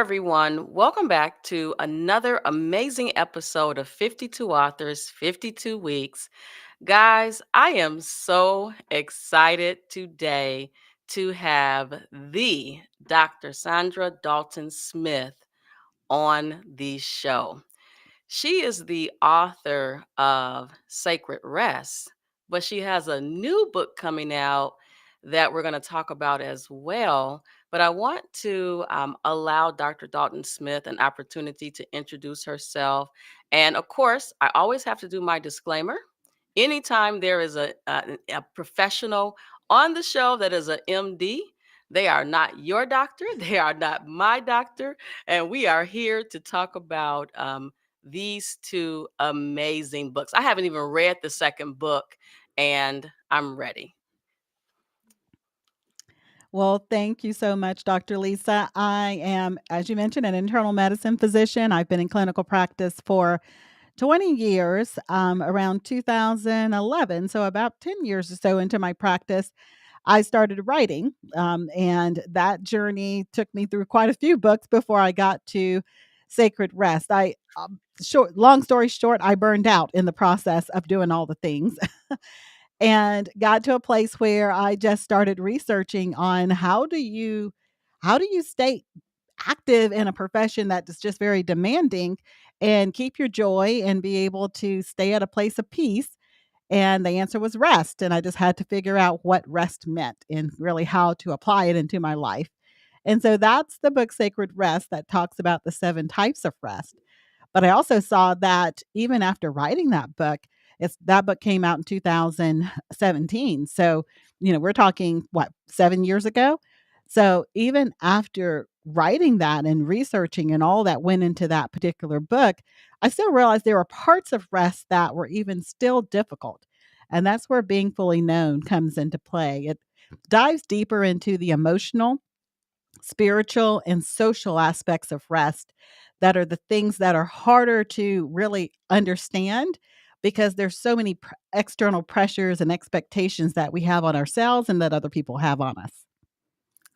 everyone. Welcome back to another amazing episode of 52 Authors, 52 Weeks. Guys, I am so excited today to have the Dr. Saundra Dalton-Smith on the show. She is the author of Sacred Rest, but she has a new book coming out that we're going to talk about as well. But I want to allow Dr. Dalton Smith an opportunity to introduce herself. And of course, I always have to do my disclaimer. Anytime there is a professional on the show that is a MD, they are not your doctor, they are not my doctor. And we are here to talk about these two amazing books. I haven't even read the second book, and I'm ready. Well, thank you so much, Dr. Lisa. I am, as you mentioned, an internal medicine physician. I've been in clinical practice for 20 years, around 2011. So, about 10 years or so into my practice, I started writing. And that journey took me through quite a few books before I got to Sacred Rest. Long story short, I burned out in the process of doing all the things and got to a place where I just started researching on how do you stay active in a profession that is just very demanding and keep your joy and be able to stay at a place of peace. And the answer was rest. And I just had to figure out what rest meant and really how to apply it into my life. And so that's the book Sacred Rest that talks about the 7 types of rest. But I also saw that even after writing that book, that book came out in 2017. So, we're talking what, 7 years ago? So, even after writing that and researching and all that went into that particular book, I still realized there were parts of rest that were even still difficult. And that's where being fully known comes into play. It dives deeper into the emotional, spiritual, and social aspects of rest that are the things that are harder to really understand because there's so many external pressures and expectations that we have on ourselves and that other people have on us.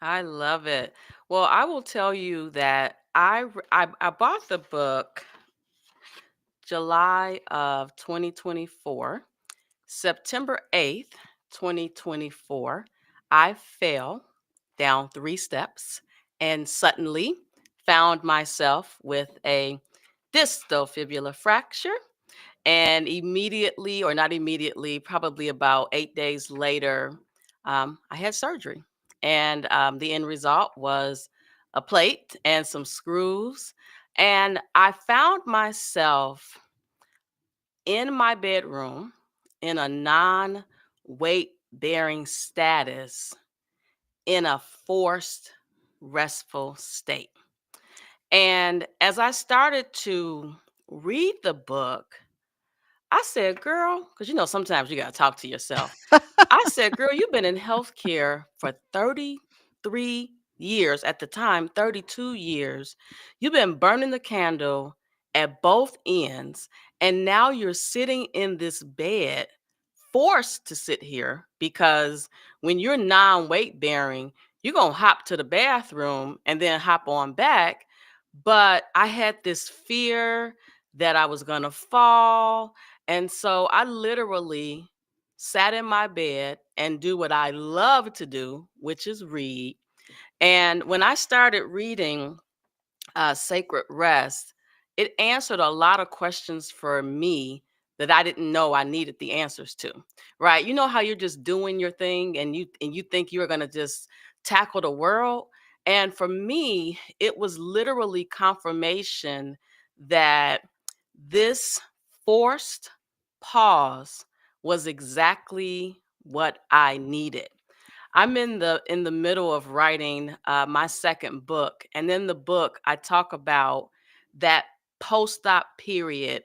I love it. Well, I will tell you that I bought the book July of 2024, September 8th, 2024. I fell down 3 steps and suddenly found myself with a distal fibula fracture. And immediately, or not immediately, probably about 8 days later, I had surgery. And the end result was a plate and some screws. And I found myself in my bedroom in a non weight bearing status in a forced, restful state. And as I started to read the book, I said, girl, because sometimes you got to talk to yourself. I said, girl, you've been in healthcare for 33 years. At the time, 32 years. You've been burning the candle at both ends. And now you're sitting in this bed, forced to sit here because when you're non weight bearing, you're going to hop to the bathroom and then hop on back. But I had this fear that I was going to fall. And so I literally sat in my bed and do what I love to do, which is read. And when I started reading Sacred Rest, it answered a lot of questions for me that I didn't know I needed the answers to. Right? You know how you're just doing your thing and you think you're going to just tackle the world. And for me, it was literally confirmation that this forced pause was exactly what I needed. I'm in the middle of writing my second book, and in the book I talk about that post-op period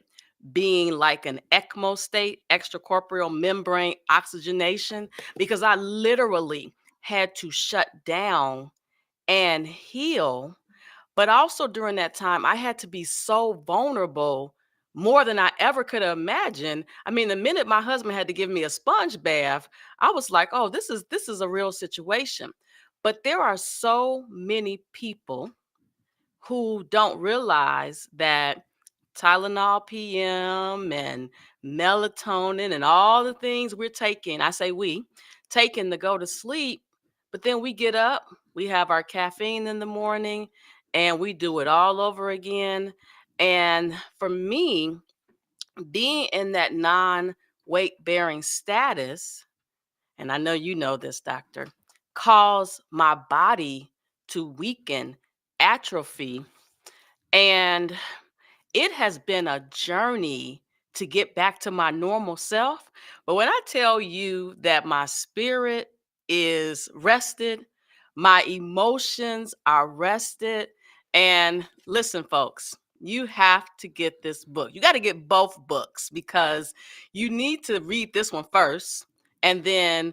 being like an ECMO state, extracorporeal membrane oxygenation, because I literally had to shut down and heal. But also during that time, I had to be so vulnerable more than I ever could have imagined. I mean, the minute my husband had to give me a sponge bath, I was like, "Oh, this is a real situation." But there are so many people who don't realize that Tylenol PM and melatonin and all the things we're taking, I say we, taking to go to sleep, but then we get up, we have our caffeine in the morning, and we do it all over again. And for me, being in that non weight bearing status, and I know you know this, doctor, cause my body to weaken, atrophy, and it has been a journey to get back to my normal self. But when I tell you that my spirit is rested, my emotions are rested. And listen, folks, you have to get this book. You got to get both books because you need to read this one first and then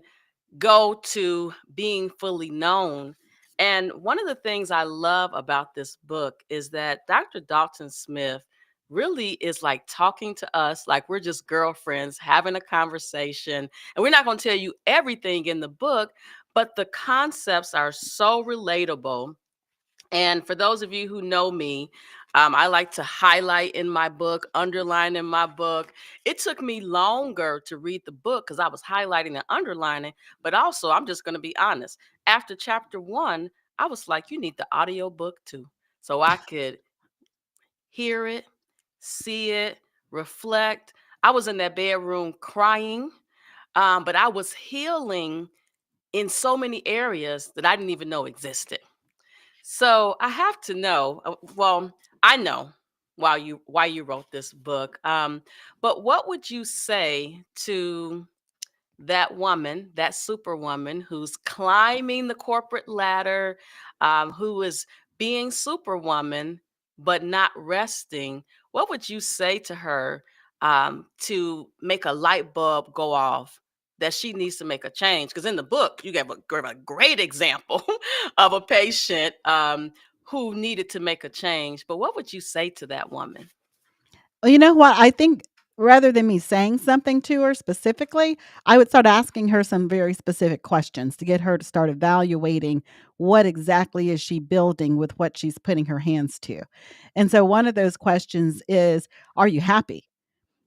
go to being fully known. And one of the things I love about this book is that Dr. Dalton Smith really is like talking to us like we're just girlfriends having a conversation. And we're not going to tell you everything in the book, but the concepts are so relatable. And for those of you who know me, I like to highlight in my book, underline in my book. It took me longer to read the book because I was highlighting and underlining. But also, I'm just going to be honest. After chapter one, I was like, you need the audio book too. So I could hear it, see it, reflect. I was in that bedroom crying, but I was healing in so many areas that I didn't even know existed. So I have to know. Well, I know why you wrote this book. But what would you say to that woman, that superwoman who's climbing the corporate ladder, who is being superwoman but not resting? What would you say to her to make a light bulb go off that she needs to make a change? Because in the book, you gave a great example of a patient who needed to make a change. But what would you say to that woman? Well, you know what? I think rather than me saying something to her specifically, I would start asking her some very specific questions to get her to start evaluating what exactly is she building with what she's putting her hands to. And so one of those questions is, are you happy?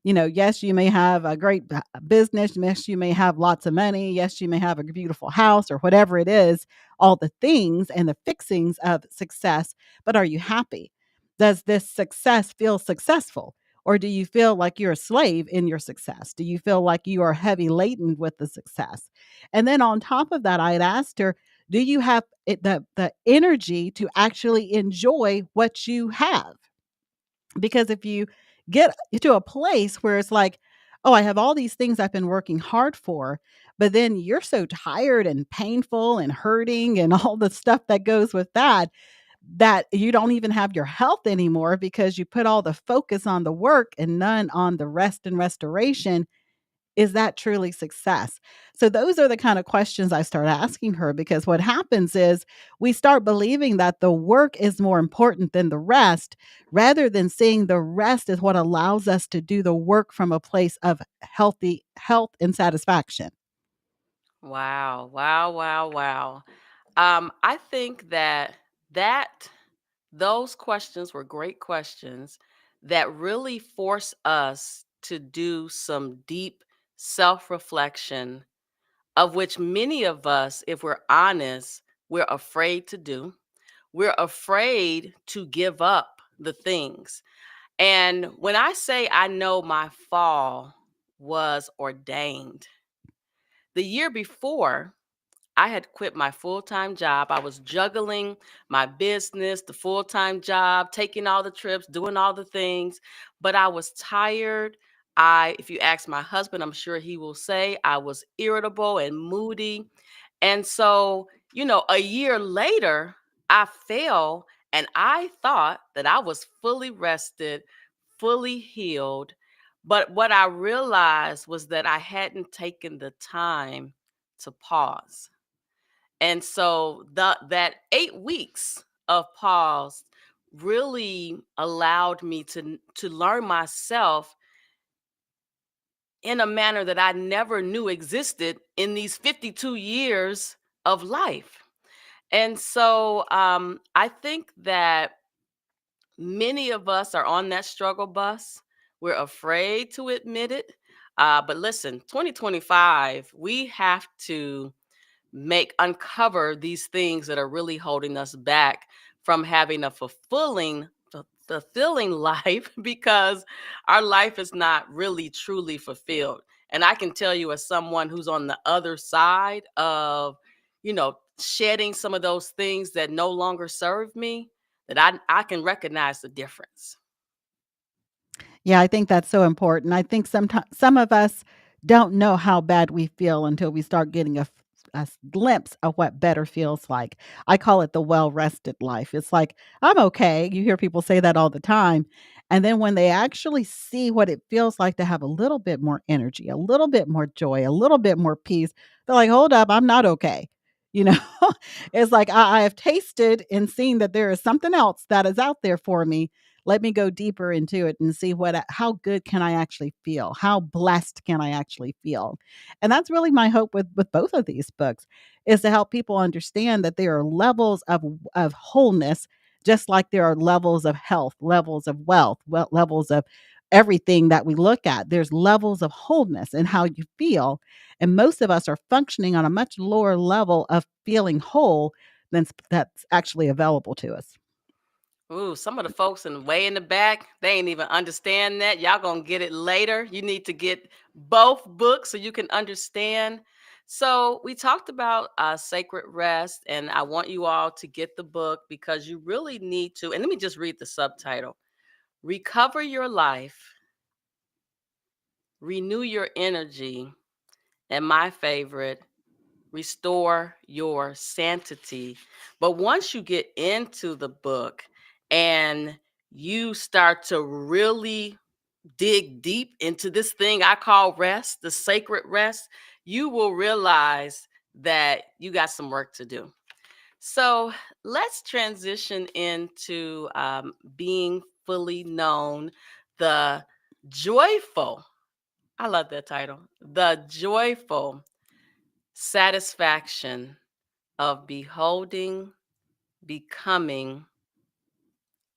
Yes, you may have a great business. Yes, you may have lots of money. Yes, you may have a beautiful house or whatever it is, all the things and the fixings of success. But are you happy? Does this success feel successful? Or do you feel like you're a slave in your success? Do you feel like you are heavy laden with the success? And then on top of that, I had asked her, do you have the energy to actually enjoy what you have? Because if you get to a place where it's like, oh, I have all these things I've been working hard for, but then you're so tired and painful and hurting and all the stuff that goes with that, that you don't even have your health anymore because you put all the focus on the work and none on the rest and restoration. Is that truly success? So those are the kind of questions I start asking her, because what happens is we start believing that the work is more important than the rest, rather than seeing the rest is what allows us to do the work from a place of healthy health and satisfaction. Wow, wow, wow, wow. I think that those questions were great questions that really force us to do some deep self-reflection, of which many of us, if we're honest, we're afraid to do. We're afraid to give up the things. And when I say I know my fall was ordained, the year before, I had quit my full-time job. I was juggling my business, the full-time job, taking all the trips, doing all the things, but I was tired. If you ask my husband, I'm sure he will say I was irritable and moody. And so, a year later, I fell and I thought that I was fully rested, fully healed. But what I realized was that I hadn't taken the time to pause. And so that 8 weeks of pause really allowed me to learn myself in a manner that I never knew existed in these 52 years of life. And so I think that Many of us are on that struggle bus. We're afraid to admit it. But listen, 2025, we have to uncover these things that are really holding us back from having a fulfilling life because our life is not really truly fulfilled. And I can tell you, as someone who's on the other side of, shedding some of those things that no longer serve me, that I can recognize the difference. Yeah, I think that's so important. I think sometimes some of us don't know how bad we feel until we start getting glimpse of what better feels like. I call it the well rested life. It's like, I'm okay. You hear people say that all the time. And then when they actually see what it feels like to have a little bit more energy, a little bit more joy, a little bit more peace, they're like, hold up, I'm not okay. You know, it's like I have tasted and seen that there is something else that is out there for me. Let me go deeper into it and see how good can I actually feel? How blessed can I actually feel? And that's really my hope with both of these books, is to help people understand that there are levels of wholeness, just like there are levels of health, levels of wealth, levels of everything that we look at. There's levels of wholeness in how you feel, and most of us are functioning on a much lower level of feeling whole that's actually available to us. Ooh, some of the folks in way in the back, they ain't even understand that. Y'all gonna get it later. You need to get both books so you can understand. So we talked about sacred rest, and I want you all to get the book because you really need to. And let me just read the subtitle: Recover Your Life, Renew Your Energy, and my favorite, Restore Your Sanity. But once you get into the book and you start to really dig deep into this thing I call rest, the sacred rest, you will realize that you got some work to do. So let's transition into being fully known, the joyful, I love that title, the joyful satisfaction of beholding, becoming,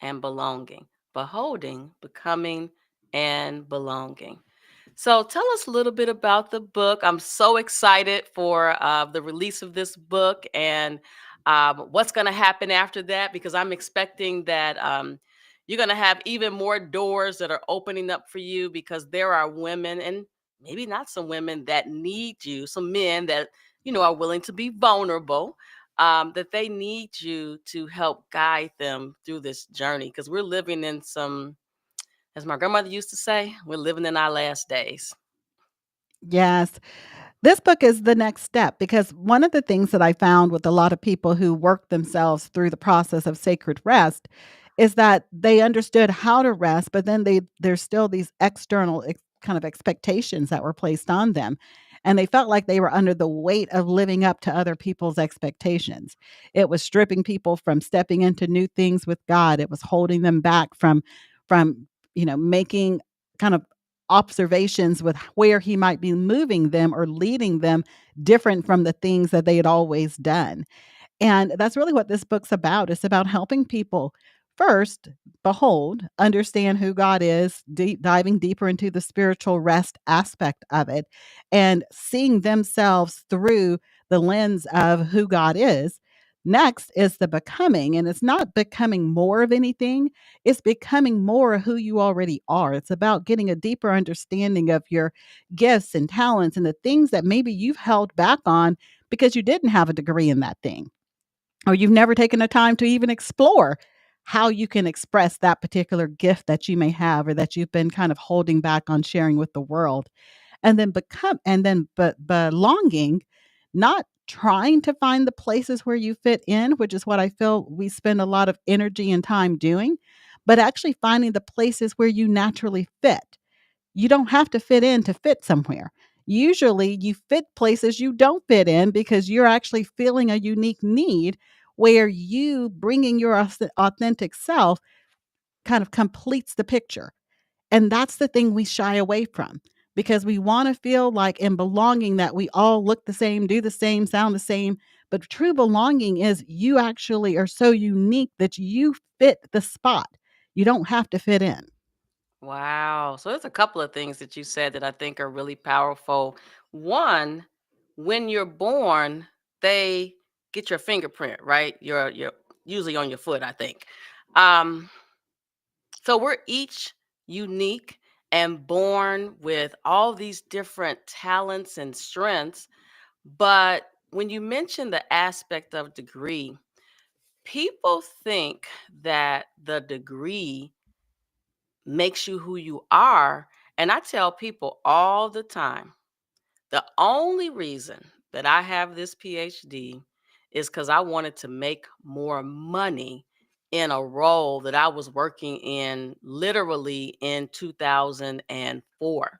and belonging. Beholding, becoming, and belonging. So tell us a little bit about the book. I'm so excited for the release of this book and what's going to happen after that, because I'm expecting that you're going to have even more doors that are opening up for you, because there are women, and maybe not some women, that need you, some men that, are willing to be vulnerable, that they need you to help guide them through this journey, because we're living in some, as my grandmother used to say, we're living in our last days. Yes. This book is the next step, because one of the things that I found with a lot of people who work themselves through the process of sacred rest is that they understood how to rest, but then there's still these external kind of expectations that were placed on them. And they felt like they were under the weight of living up to other people's expectations. It was stripping people from stepping into new things with God. It was holding them back from making kind of observations with where he might be moving them or leading them different from the things that they had always done. And that's really what this book's about. It's about helping people first behold, understand who God is, diving deeper into the spiritual rest aspect of it, and seeing themselves through the lens of who God is. Next is the becoming, and it's not becoming more of anything, it's becoming more of who you already are. It's about getting a deeper understanding of your gifts and talents and the things that maybe you've held back on because you didn't have a degree in that thing, or you've never taken the time to even explore how you can express that particular gift that you may have, or that you've been kind of holding back on sharing with the world. And then belonging, not trying to find the places where you fit in, which is what I feel we spend a lot of energy and time doing, but actually finding the places where you naturally fit. You don't have to fit in to fit somewhere. Usually, you fit places you don't fit in because you're actually feeling a unique need, where you bringing your authentic self kind of completes the picture. And that's the thing we shy away from, because we want to feel like in belonging that we all look the same, do the same, sound the same. But true belonging is you actually are so unique that you fit the spot. You don't have to fit in. Wow. So there's a couple of things that you said that I think are really powerful. One, when you're born, they get your fingerprint, right? You're usually on your foot, I think. Um, so we're each unique and born with all these different talents and strengths. But when you mention the aspect of degree, people think that the degree makes you who you are. And I tell people all the time, the only reason that I have this PhD is because I wanted to make more money in a role that I was working in literally in 2004.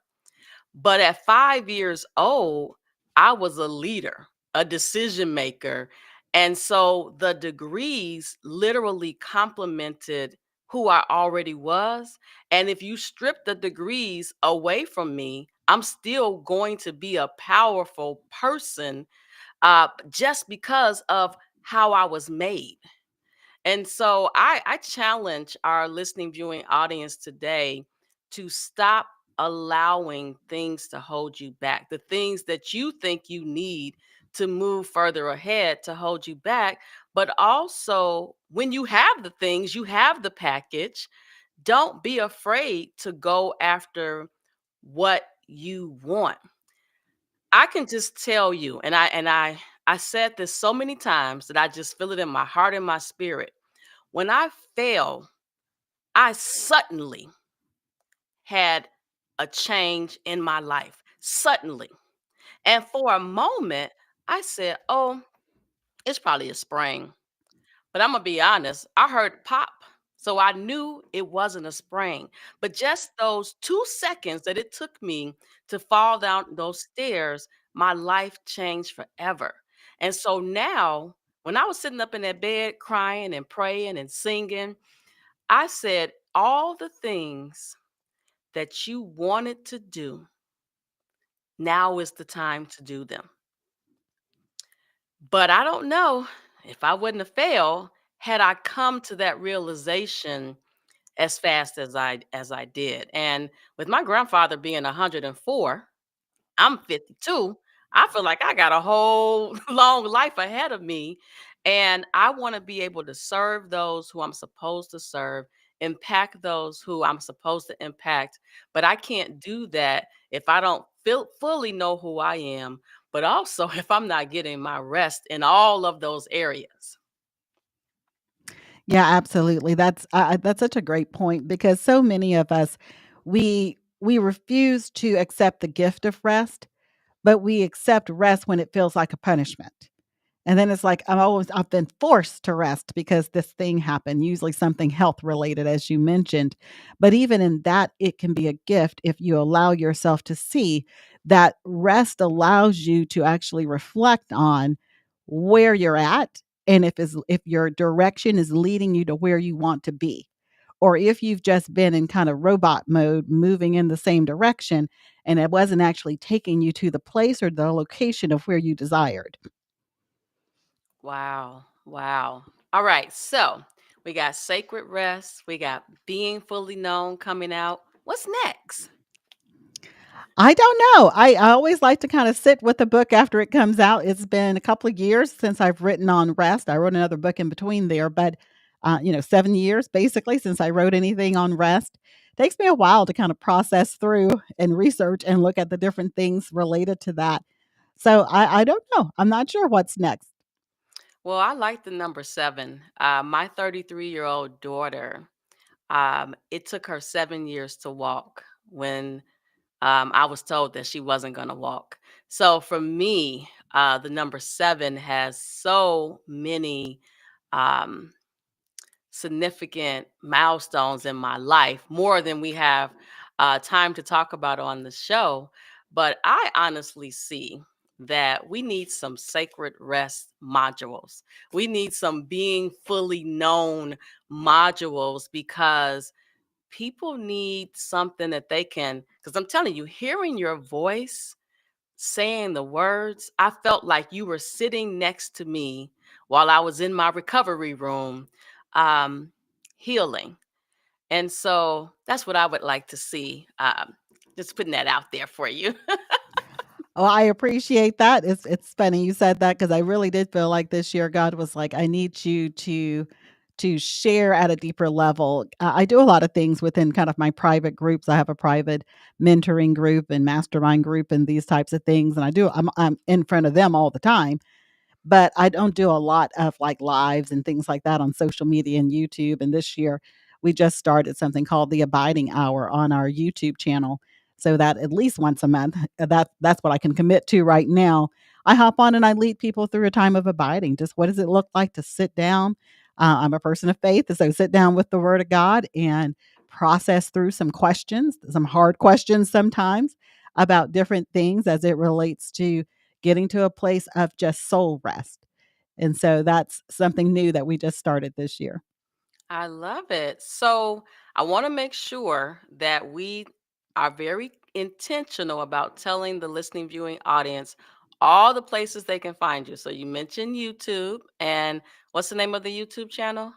But at 5 years old, I was a leader, a decision maker, and so the degrees literally complemented who I already was, and if you strip the degrees away from me, I'm still going to be a powerful person, just because of how I was made. And so I challenge our listening viewing audience today to stop allowing things to hold you back. The things that you think you need to move further ahead to hold you back, but also when you have the things, you have the package, don't be afraid to go after what you want. I can just tell you, and I said this so many times that I just feel it in my heart and my spirit. When I fell, I suddenly had a change in my life. Suddenly. And for a moment, I said, oh, it's probably a sprain. But I'm going to be honest, I heard pop. So I knew it wasn't a sprain. But just those 2 seconds that it took me to fall down those stairs, my life changed forever. And so now, when I was sitting up in that bed crying and praying and singing, I said, all the things that you wanted to do, now is the time to do them. But I don't know if I wouldn't have failed had I come to that realization as fast as I did. And with my grandfather being 104, I'm 52. I feel like I got a whole long life ahead of me. And I want to be able to serve those who I'm supposed to serve, impact those who I'm supposed to impact. But I can't do that if I don't fully know who I am, but also if I'm not getting my rest in all of those areas. Yeah, absolutely. That's such a great point because so many of us we refuse to accept the gift of rest, but we accept rest when it feels like a punishment. And then it's like I've been forced to rest because this thing happened, usually something health related, as you mentioned. But even in that, it can be a gift if you allow yourself to see that rest allows you to actually reflect on where you're at and if your direction is leading you to where you want to be. Or if you've just been in kind of robot mode, moving in the same direction, and it wasn't actually taking you to the place or the location of where you desired. Wow. Wow. All right. So we got sacred rest. We got being fully known coming out. What's next? I don't know. I always like to kinda sit with the book after it comes out. It's been a couple of years since I've written on rest. I wrote another book in between there, but, 7 years basically since I wrote anything on rest. Takes me a while to kind of process through and research and look at the different things related to that. So I don't know. I'm not sure what's next. Well, I like the number seven. My 33-year-old daughter, it took her 7 years to walk when I was told that she wasn't going to walk. So for me, the number seven has so many um, significant milestones in my life, more than we have time to talk about on the show. But I honestly see that we need some sacred rest modules. We need some being fully known modules because people need something that they can, because I'm telling you, hearing your voice, saying the words, I felt like you were sitting next to me while I was in my recovery room, um, healing. And so that's what I would like to see. Just putting that out there for you. Oh, I appreciate that. It's funny you said that because I really did feel like this year God was like, "I need you to share at a deeper level." I do a lot of things within kind of my private groups. I have a private mentoring group and mastermind group and these types of things, and I'm in front of them all the time. But I don't do a lot of, like, lives and things like that on social media and YouTube, and this year, we just started something called the Abiding Hour on our YouTube channel, so that at least once a month, that's what I can commit to right now. I hop on and I lead people through a time of abiding. Just what does it look like to sit down? I'm a person of faith, so sit down with the Word of God and process through some questions, some hard questions sometimes, about different things as it relates to getting to a place of just soul rest. And so that's something new that we just started this year. I love it. So I want to make sure that we are very intentional about telling the listening viewing audience all the places they can find you. So you mentioned YouTube, and what's the name of the YouTube channel?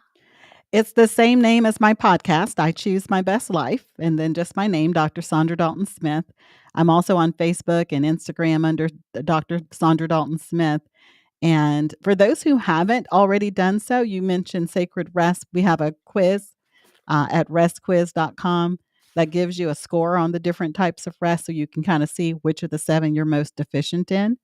It's the same name as my podcast, I Choose My Best Life, and then just my name, Dr. Saundra Dalton-Smith. I'm also on Facebook and Instagram under Dr. Saundra Dalton-Smith. And for those who haven't already done so, you mentioned Sacred Rest. We have a quiz at restquiz.com that gives you a score on the different types of rest so you can kind of see which of the seven you're most deficient in.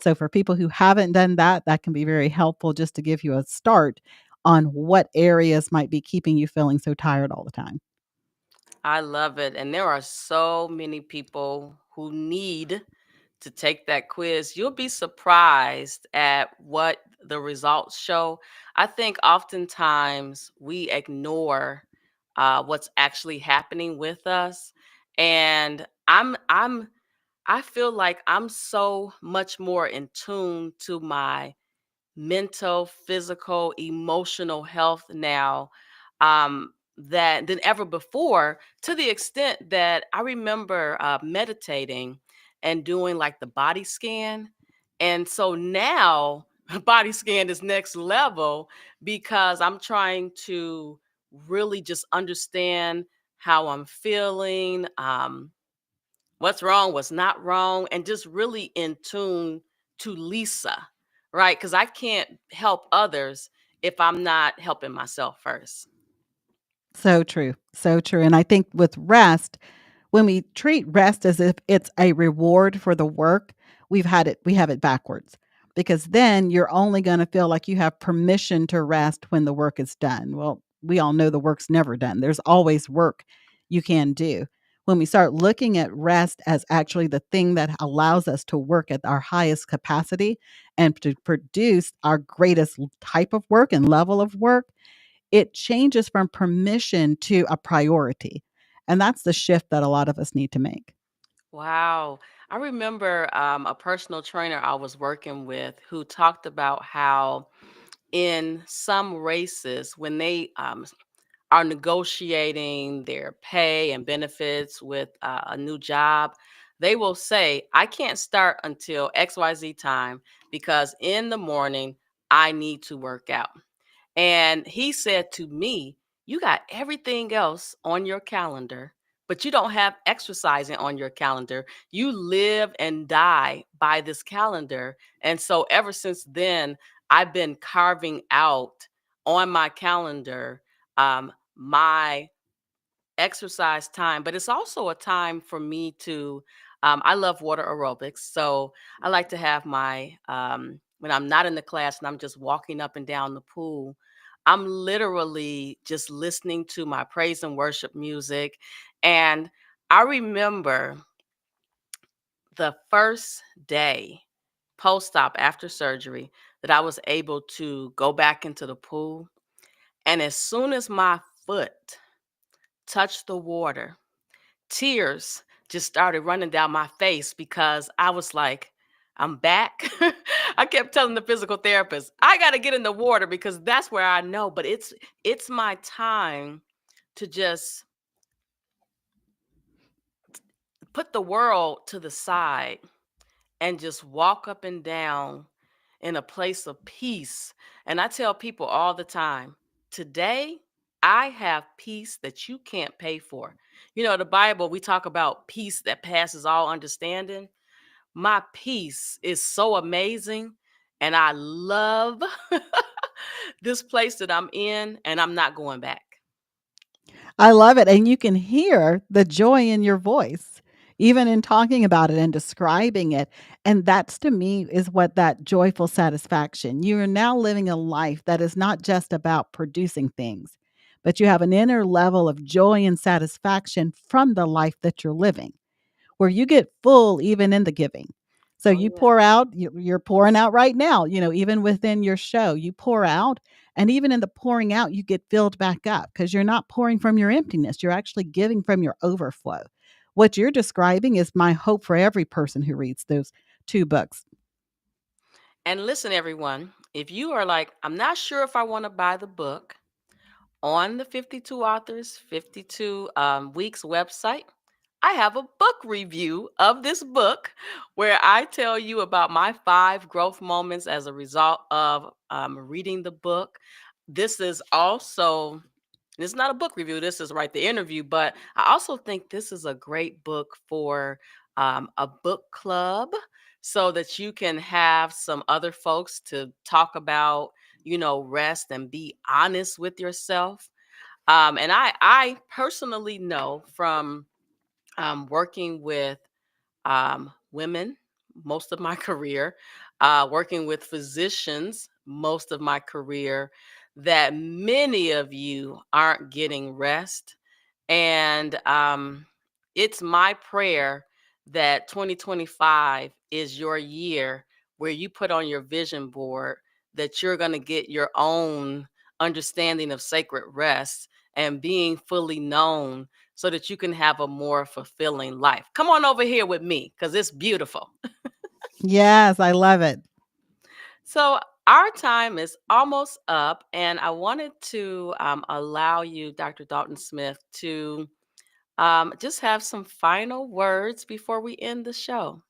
So for people who haven't done that, that can be very helpful just to give you a start on what areas might be keeping you feeling so tired all the time. I love it. And there are so many people who need to take that quiz. You'll be surprised at what the results show. I think oftentimes we ignore what's actually happening with us. And I feel like I'm so much more in tune to my mental, physical, emotional health now, that than ever before, to the extent that I remember meditating and doing like the body scan. And so now body scan is next level because I'm trying to really just understand how I'm feeling, what's wrong, what's not wrong, and just really in tune to Lisa, right? Because I can't help others if I'm not helping myself first. So true. So true. And I think with rest, when we treat rest as if it's a reward for the work, we have it backwards. Because then you're only going to feel like you have permission to rest when the work is done. Well, we all know the work's never done. There's always work you can do. When we start looking at rest as actually the thing that allows us to work at our highest capacity and to produce our greatest type of work and level of work, it changes from permission to a priority. And that's the shift that a lot of us need to make. Wow. I remember a personal trainer I was working with who talked about how in some races, when they are negotiating their pay and benefits with a new job, they will say, I can't start until XYZ time because in the morning, I need to work out. And he said to me, you got everything else on your calendar, but you don't have exercising on your calendar. You live and die by this calendar. And so ever since then, I've been carving out on my calendar my exercise time, but it's also a time for me to I love water aerobics. So I like to have my when I'm not in the class and I'm just walking up and down the pool, I'm literally just listening to my praise and worship music. And I remember the first day post-op after surgery that I was able to go back into the pool. And as soon as my foot touched the water, tears just started running down my face because I was like, I'm back. I kept telling the physical therapist, I got to get in the water because that's where I know, but it's my time to just put the world to the side and just walk up and down in a place of peace. And I tell people all the time, today I have peace that you can't pay for. The Bible, we talk about peace that passes all understanding. My peace is so amazing, and I love this place that I'm in, and I'm not going back. I love it, and you can hear the joy in your voice, even in talking about it and describing it, and that's to me is what that joyful satisfaction. You are now living a life that is not just about producing things, but you have an inner level of joy and satisfaction from the life that you're living where you get full even in the giving. So Oh, you yeah. pour out, you're pouring out right now, even within your show, you pour out. And even in the pouring out, you get filled back up because you're not pouring from your emptiness. You're actually giving from your overflow. What you're describing is my hope for every person who reads those two books. And listen, everyone, if you are like, I'm not sure if I want to buy the book, on the 52 Authors, 52 Weeks website, I have a book review of this book where I tell you about my 5 growth moments as a result of reading the book. This is also, it's not a book review, this is right the interview, but I also think this is a great book for a book club so that you can have some other folks to talk about, rest and be honest with yourself. And I personally know from working with women most of my career, working with physicians most of my career, that many of you aren't getting rest. And it's my prayer that 2025 is your year where you put on your vision board that you're going to get your own understanding of sacred rest and being fully known so that you can have a more fulfilling life. Come on over here with me because it's beautiful. Yes, I love it. So, our time is almost up, and I wanted to allow you, Dr. Dalton Smith, to just have some final words before we end the show.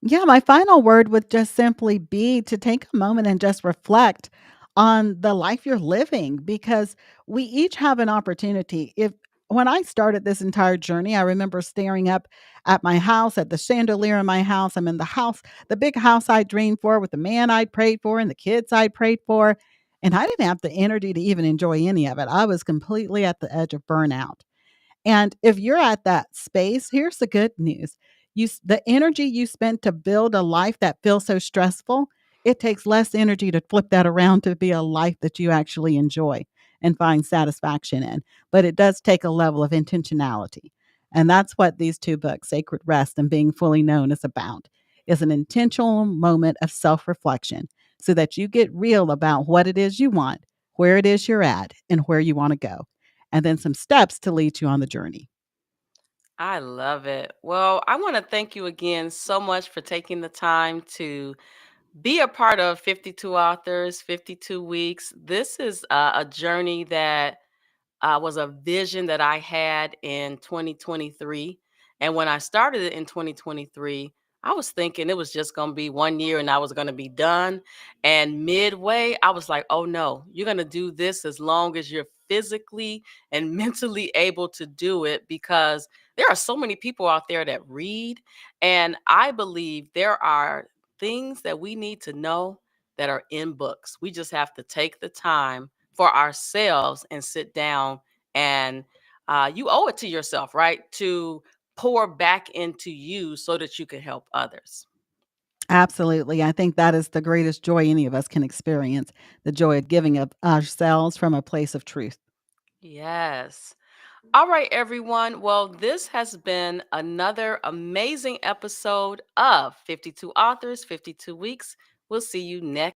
Yeah, my final word would just simply be to take a moment and just reflect on the life you're living because we each have an opportunity. If when I started this entire journey, I remember staring up at my house, at the chandelier in my house. I'm in the house, the big house I dreamed for with the man I prayed for and the kids I prayed for. And I didn't have the energy to even enjoy any of it. I was completely at the edge of burnout. And if you're at that space, here's the good news. The energy you spent to build a life that feels so stressful, it takes less energy to flip that around to be a life that you actually enjoy and find satisfaction in. But it does take a level of intentionality. And that's what these two books, Sacred Rest and Being Fully Known, is about. Is an intentional moment of self-reflection so that you get real about what it is you want, where it is you're at, and where you want to go and then some steps to lead you on the journey. I love it. Well, I want to thank you again so much for taking the time to be a part of 52 Authors, 52 Weeks. This is a journey that was a vision that I had in 2023. And when I started it in 2023, I was thinking it was just going to be 1 year and I was going to be done. And midway, I was like, oh no, you're going to do this as long as you're physically and mentally able to do it because there are so many people out there that read. And I believe there are things that we need to know that are in books. We just have to take the time for ourselves and sit down and you owe it to yourself, right? To pour back into you so that you can help others. Absolutely. I think that is the greatest joy any of us can experience the joy of giving of ourselves from a place of truth. Yes. All right, everyone. Well, this has been another amazing episode of 52 Authors, 52 Weeks. We'll see you next.